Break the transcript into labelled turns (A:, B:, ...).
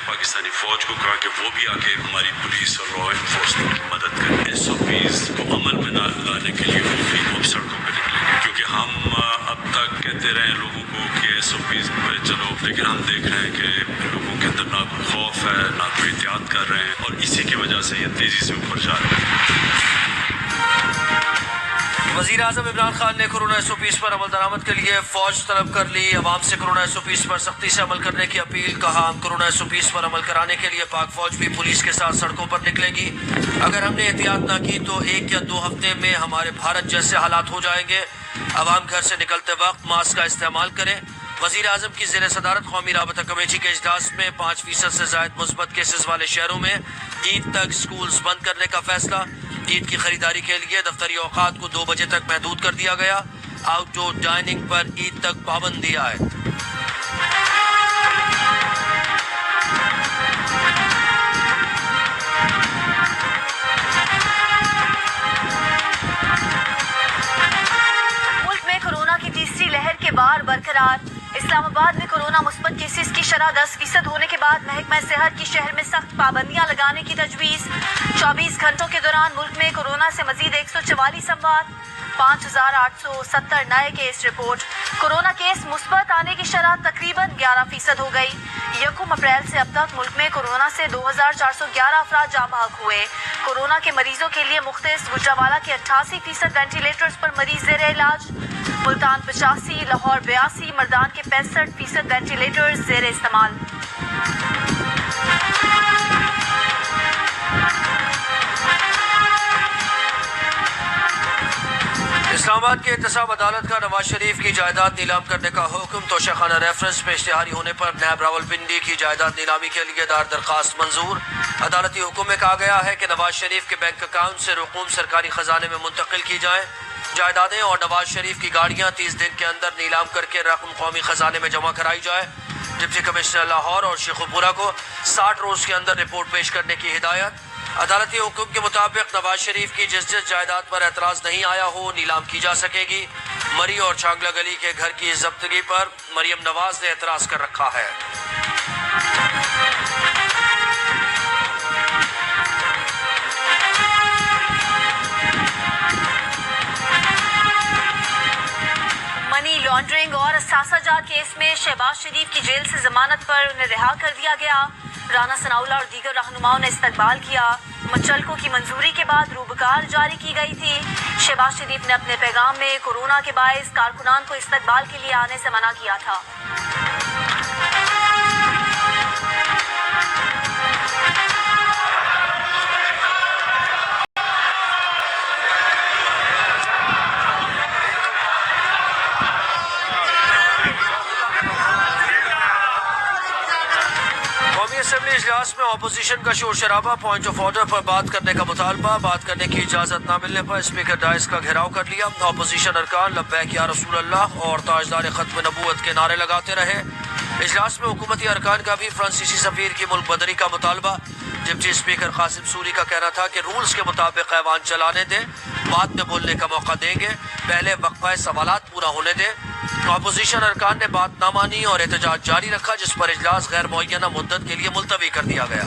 A: पाकिस्तानी फ़ौज को कहा कि वो भी आके हमारी पुलिस और लॉ इन्फोर्समेंट की मदद करें। SOPs को अमल में लाने के लिए वो भी अब सड़कों पर निकलेंगे, क्योंकि हम अब तक कहते रहे लोगों को कि SOPs पे चलो, लेकिन हम देख रहे हैं कि लोगों के अंदर ना कोई खौफ है, ना कोई एहतियात कर रहे हैं, और इसी की वजह से ये तेज़ी से ऊपर जा रहे हैं।
B: वज़ीर-ए-आज़म इमरान खान ने कोरोना SOPs पर अमल दरामद के लिए फ़ौज तलब कर ली। अवाम से कोरोना SOPs पर सख्ती से अमल करने की अपील। कहा, हम कोरोना SOPs पर अमल कराने के लिए पाक फ़ौज भी पुलिस के साथ सड़कों पर निकलेगी। अगर हमने एहतियात ना की तो 1 या 2 हफ्ते में हमारे भारत जैसे हालात हो जाएंगे। अवाम घर से निकलते वक्त मास्क का इस्तेमाल करें। वज़ीर-ए-आज़म की ज़ेर सदारत कौमी राबता कमेटी के इजलास में 5% से ज़ायद मुस्बत केसेस वाले शहरों में ईद तक स्कूल्स बंद करने का फैसला। ईद की खरीदारी के लिए दफ्तरी औकात को 2 बजे तक महदूद कर दिया गया। आउटडोर डाइनिंग पर ईद तक पाबंदी आए।
C: मुल्क में कोरोना की तीसरी लहर के बाद बरकरार। इस्लामाबाद में कोरोना मुस्बत केसेस की शरह 10% होने के बाद महकमा सेहत की शहर में सख्त पाबंदियां लगाने की तजवीज़। 24 घंटों के दौरान मुल्क में कोरोना से मजीद 144 अमवात, 5870 नए केस रिपोर्ट। कोरोना केस मुस्बत आने की शरह तकरीबन 11% हो गई। 1 अप्रैल से अब तक मुल्क में कोरोना से 2411 अफराद जाँ बहक हुए। कोरोना के मरीजों के लिए मुख्तलिफ गुजरावाला के 88% वेंटिलेटर्स पर मरीज ज़ेर इलाज। मुल्तान 85, लाहौर 82, मर्दान के 65% वेंटिलेटर्स ज़ेर इस्तेमाल।
B: इस्लामाबाद की एहतसाब अदालत का नवाज शरीफ की जायदाद नीलाम करने का हुक्म। तोशाखाना रेफरेंस पे इश्तिहारी होने पर नैब रावलपिंडी की जायदाद नीलामी के लिए दायर दरखास्त मंजूर। अदालती हुक्म में कहा गया है कि नवाज शरीफ के बैंक अकाउंट से रकूम सरकारी खजाने में मुंतकिल की जाए। जायदादें और नवाज शरीफ की गाड़ियां 30 दिन के अंदर नीलाम करके रकम कौमी खजाने में जमा कराई जाए। डिप्टी कमिश्नर लाहौर और शेखुपुरा को 60 रोज के अंदर रिपोर्ट पेश करने की हिदायत। अदालती हुक्म के मुताबिक नवाज शरीफ की जिस जायदाद पर एतराज नहीं आया हो नीलाम की जा सकेगी। मरी और चांगला गली के घर की जब्तगी पर मरियम नवाज ने एतराज कर रखा है।
C: मनी लॉन्ड्रिंग और असासाजात केस में शहबाज शरीफ की जेल से जमानत पर उन्हें रिहा कर दिया गया। राना सनाउल्लाह और दीगर रहनुमाओं ने इस्तकबाल किया। मुचल्कों की मंजूरी के बाद रूबकार जारी की गई थी। शहबाज शरीफ ने अपने पैगाम में कोरोना के बायस कारकुनान को इस्तकबाल के लिए आने से मना किया था।
B: असेंबली इजलास में अपोजिशन का शोर शराबा। पॉइंट ऑफ ऑर्डर पर बात करने का मुतालबा। बात करने की इजाजत न मिलने पर स्पीकर डाइस का घेराव कर लिया। अपोजिशन अरकान लब्बैक या रसूल अल्लाह और ताजदार खत्म नबूवत के नारे लगाते रहे। इजलास में हुकूमती अरकान का भी फ्रांसीसी सफीर की मुल्क बदरी का मुतालबा। डिप्टी स्पीकर कासिम सूरी का कहना था कि रूल्स के मुताबिक ऐवान चलाने दें, बाद में बोलने का मौका देंगे, पहले वक्फा सवालात पूरा होने दें। अपोजिशन अरकान ने बात ना मानी और एहतजाज जारी रखा, जिस पर इजलास गैर मुअय्यना मुद्दत के लिए मुलतवी कर दिया गया।